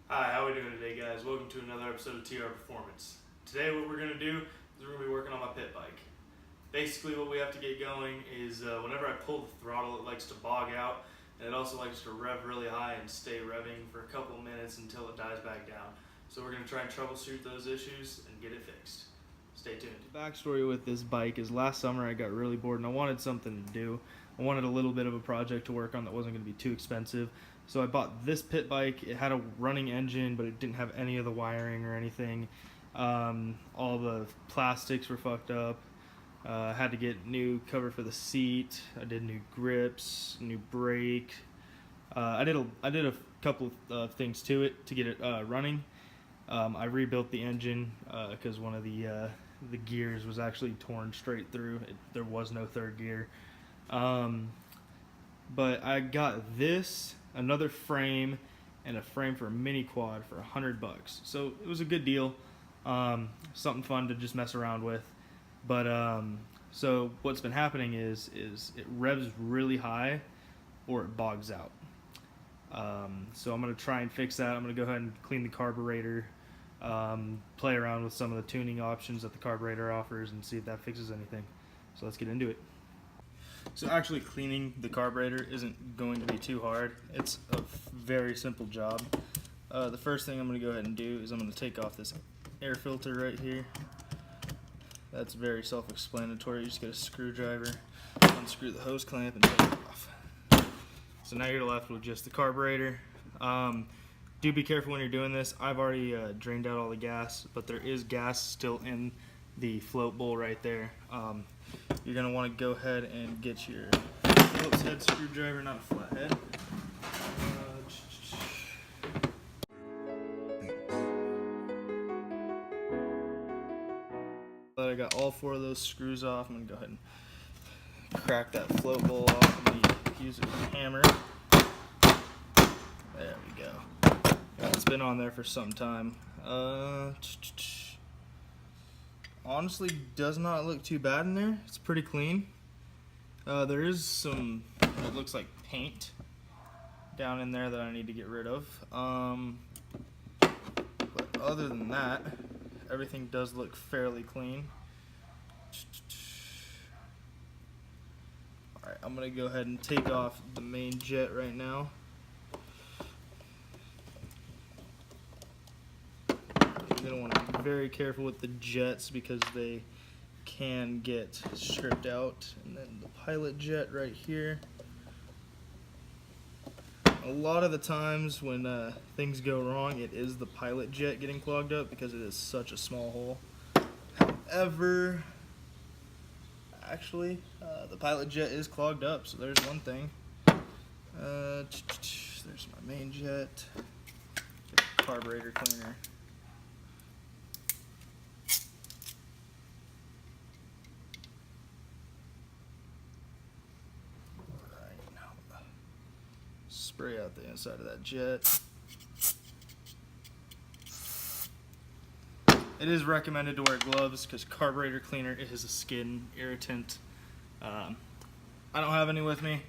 Hi, how are we doing today, guys? Welcome to another episode of TR Performance. Today what we're going to do is we're going to be working on my pit bike. Basically what we have to get going is whenever I pull the throttle, it likes to bog out, and it also likes to rev really high and stay revving for a couple minutes until it dies back down. So we're going to try and troubleshoot those issues and get it fixed. Stay tuned. The backstory with this bike is last summer I got really bored and I wanted something to do. I wanted a little bit of a project to work on that wasn't going to be too expensive. So I bought this pit bike. It had a running engine, but it didn't have any of the wiring or anything. All the plastics were fucked up. I had to get new cover for the seat. I did new grips, new brake. I did a couple of things to it to get it running. I rebuilt the engine because one of the gears was actually torn straight through. There was no third gear. But I got this, another frame, and a frame for a mini quad for $100. So it was a good deal. Something fun to just mess around with. But so what's been happening is it revs really high or it bogs out. So I'm going to try and fix that. I'm going to go ahead and clean the carburetor, play around with some of the tuning options that the carburetor offers and see if that fixes anything. So let's get into it. So actually cleaning the carburetor isn't going to be too hard. It's a very simple job. The first thing I'm going to go ahead and do is I'm going to take off this air filter right here. That's very self-explanatory. You just get a screwdriver, unscrew the hose clamp, and take it off. So now you're left with just the carburetor. Do be careful when you're doing this. I've already drained out all the gas, but there is gas still in the float bowl right there. You're going to want to go ahead and get your Phillips head screwdriver, not a flathead. I got all 4 of those screws off. I'm going to go ahead and crack that float bowl off. I'm going to use a hammer. There we go. It's been on there for some time. Honestly, does not look too bad in there. It's pretty clean. There is some, it looks like paint down in there that I need to get rid of. But other than that, everything does look fairly clean. Alright, I'm going to go ahead and take off the main jet right now. You're going to want to be very careful with the jets because they can get stripped out. And then the pilot jet right here. A lot of the times when things go wrong, it is the pilot jet getting clogged up because it is such a small hole. However, actually, the pilot jet is clogged up, so there's one thing. There's my main jet. Get the carburetor cleaner. Spray out the inside of that jet. It is recommended to wear gloves because carburetor cleaner is a skin irritant. I don't have any with me.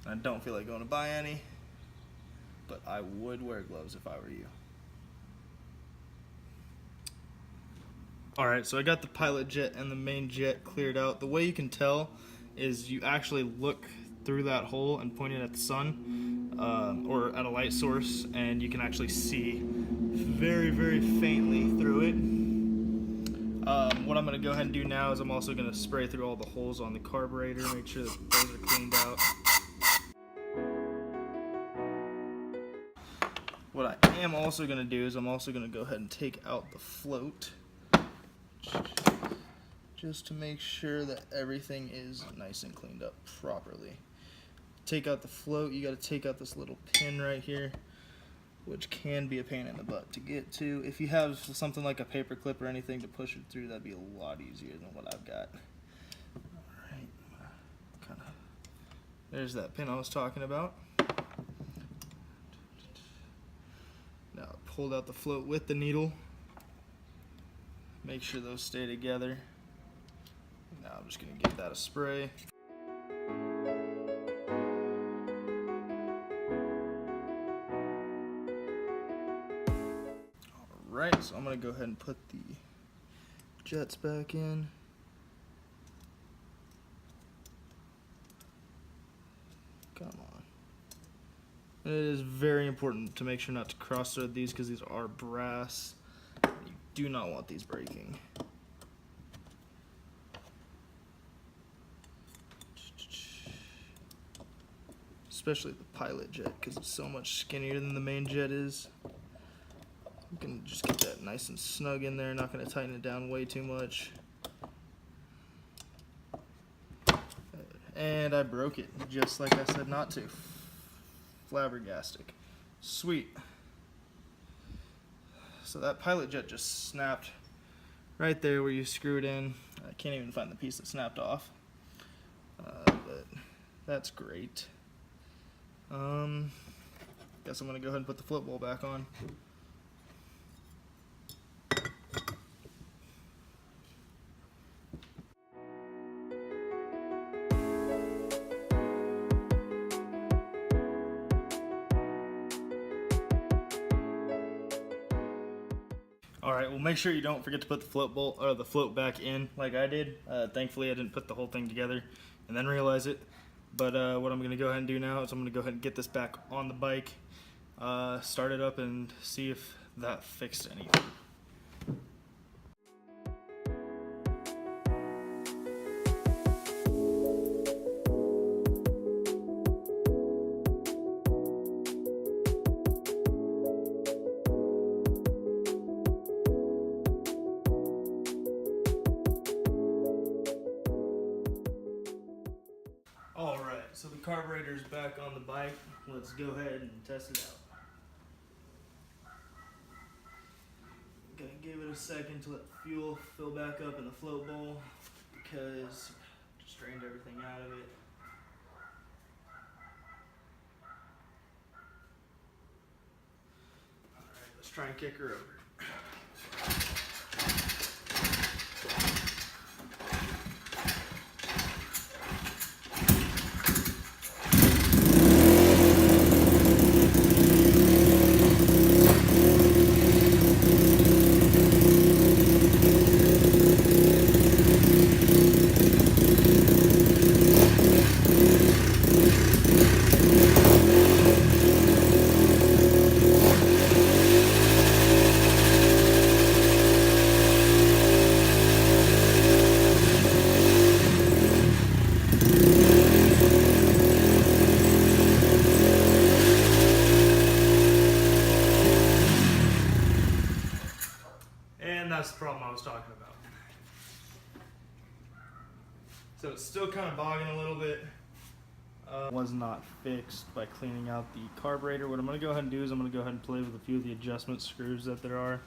I don't feel like going to buy any, but I would wear gloves if I were you. Alright, so I got the pilot jet and the main jet cleared out. The way you can tell is you actually look through that hole and point it at the sun. Or at a light source, and you can actually see very, very faintly through it. What I'm going to go ahead and do now is I'm also going to spray through all the holes on the carburetor, make sure that those are cleaned out. What I am also going to do is I'm also going to go ahead and take out the float, just to make sure that everything is nice and cleaned up properly. Take out the float, you got to take out this little pin right here, which can be a pain in the butt to get to. If you have something like a paper clip or anything to push it through, that'd be a lot easier than what I've got. Alright, there's that pin I was talking about. Now I pulled out the float with the needle. Make sure those stay together. Now I'm just going to give that a spray. Alright, so I'm going to go ahead and put the jets back in. Come on. It is very important to make sure not to cross thread these because these are brass. You do not want these breaking. Especially the pilot jet because it's so much skinnier than the main jet is. You can just get that nice and snug in there, not going to tighten it down way too much. And I broke it, just like I said not to. Flabbergastic. Sweet. So that pilot jet just snapped right there where you screwed in. I can't even find the piece that snapped off. But that's great. Guess I'm going to go ahead and put the flip bowl back on. Alright, well make sure you don't forget to put the float back in like I did. Thankfully I didn't put the whole thing together and then realize it. But what I'm going to go ahead and do now is I'm going to go ahead and get this back on the bike, start it up and see if that fixed anything. Alright, so the carburetor's back on the bike. Let's go ahead and test it out. Gotta give it a second to let fuel fill back up in the float bowl because I just drained everything out of it. Alright, let's try and kick her over. And that's the problem I was talking about. So it's still kind of bogging a little bit. Was not fixed by cleaning out the carburetor. What I'm going to go ahead and do is I'm going to go ahead and play with a few of the adjustment screws that there are.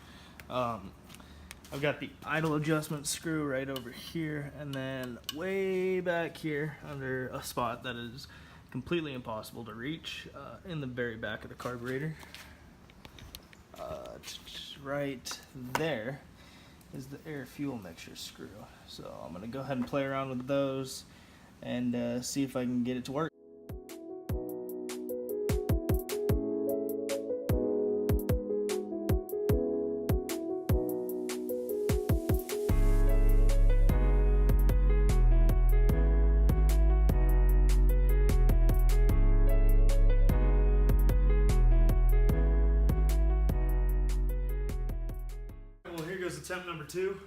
I've got the idle adjustment screw right over here, and then way back here under a spot that is completely impossible to reach in the very back of the carburetor. Right there is the air fuel mixture screw. So I'm going to go ahead and play around with those and see if I can get it to work. Well, here goes attempt number 2.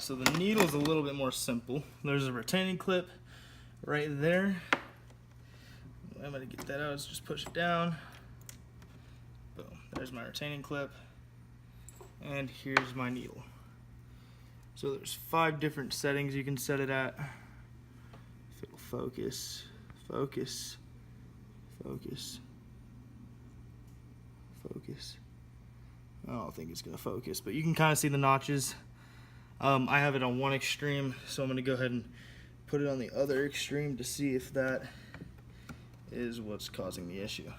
So the needle is a little bit more simple. There's a retaining clip right there. I'm gonna get that out, let's just push it down. Boom, there's my retaining clip. And here's my needle. So there's 5 different settings you can set it at. If it'll focus, focus, focus, focus. I don't think it's gonna focus, but you can kind of see the notches. I have it on one extreme, so I'm gonna go ahead and put it on the other extreme to see if that is what's causing the issue.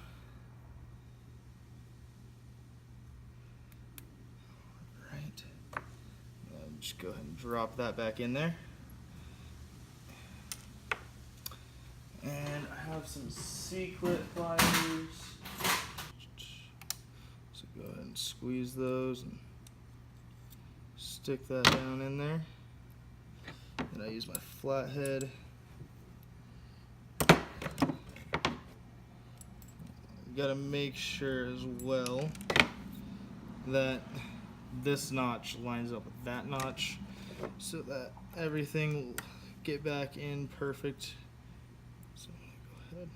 Right. Just go ahead and drop that back in there. And I have some C-clip pliers. So go ahead and squeeze those and stick that down in there. And I use my flathead. You gotta make sure as well that this notch lines up with that notch so that everything will get back in perfect. So go ahead.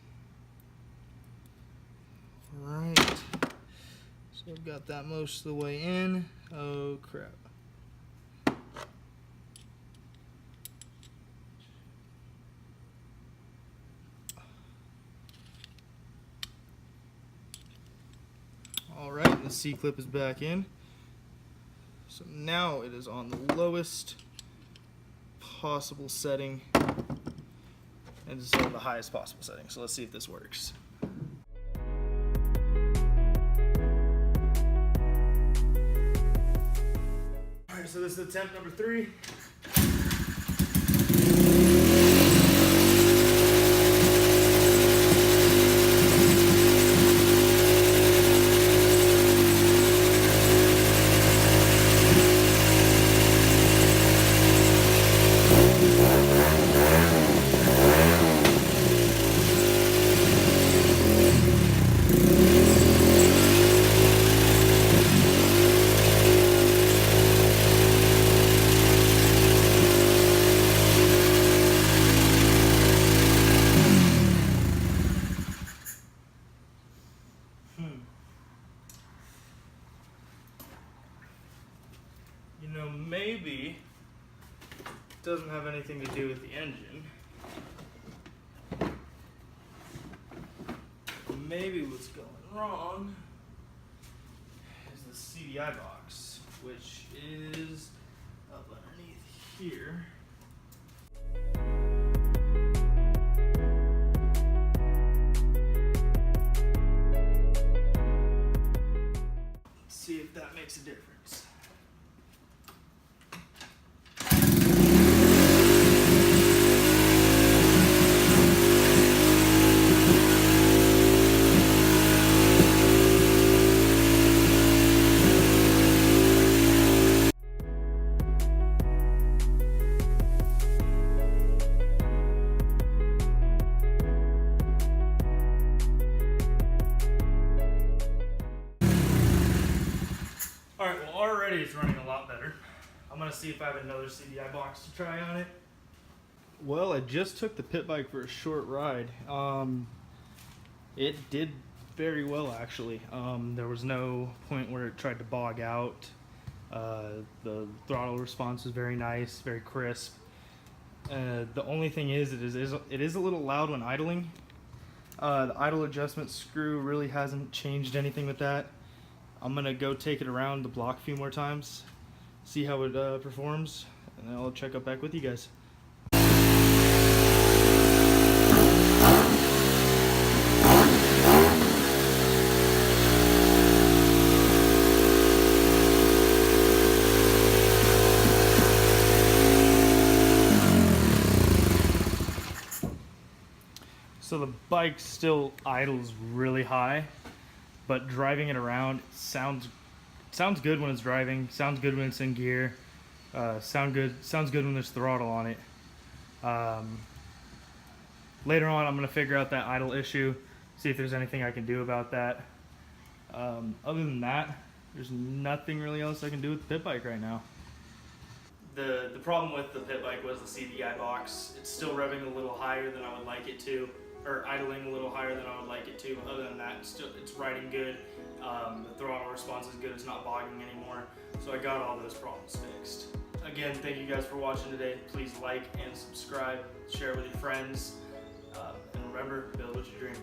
Alright. So I've got that most of the way in. Oh crap. Alright, the C-clip is back in. So now it is on the lowest possible setting and it's on the highest possible setting. So let's see if this works. Alright, so this is attempt number 3. You know, maybe it doesn't have anything to do with the engine. Maybe what's going wrong is the CDI box, which is up underneath here. Let's see if that makes a difference. Alright, well already it's running a lot better. I'm going to see if I have another CDI box to try on it. Well, I just took the pit bike for a short ride. It did very well actually. There was no point where it tried to bog out. The throttle response was very nice, very crisp. The only thing is, it is a little loud when idling. The idle adjustment screw really hasn't changed anything with that. I'm gonna go take it around the block a few more times, see how it performs, and then I'll check up back with you guys. So the bike still idles really high, but driving it around sounds good when it's driving, sounds good when it's in gear, sounds good when there's throttle on it. Later on I'm going to figure out that idle issue, see if there's anything I can do about that. Other than that, there's nothing really else I can do with the pit bike right now. The problem with the pit bike was the CVI box. It's still revving a little higher than I would like it to, or idling a little higher than I would like it to. Other than that, it's riding good. The throttle response is good. It's not bogging anymore. So I got all those problems fixed. Again, thank you guys for watching today. Please like and subscribe, share with your friends, and remember, build what you dream.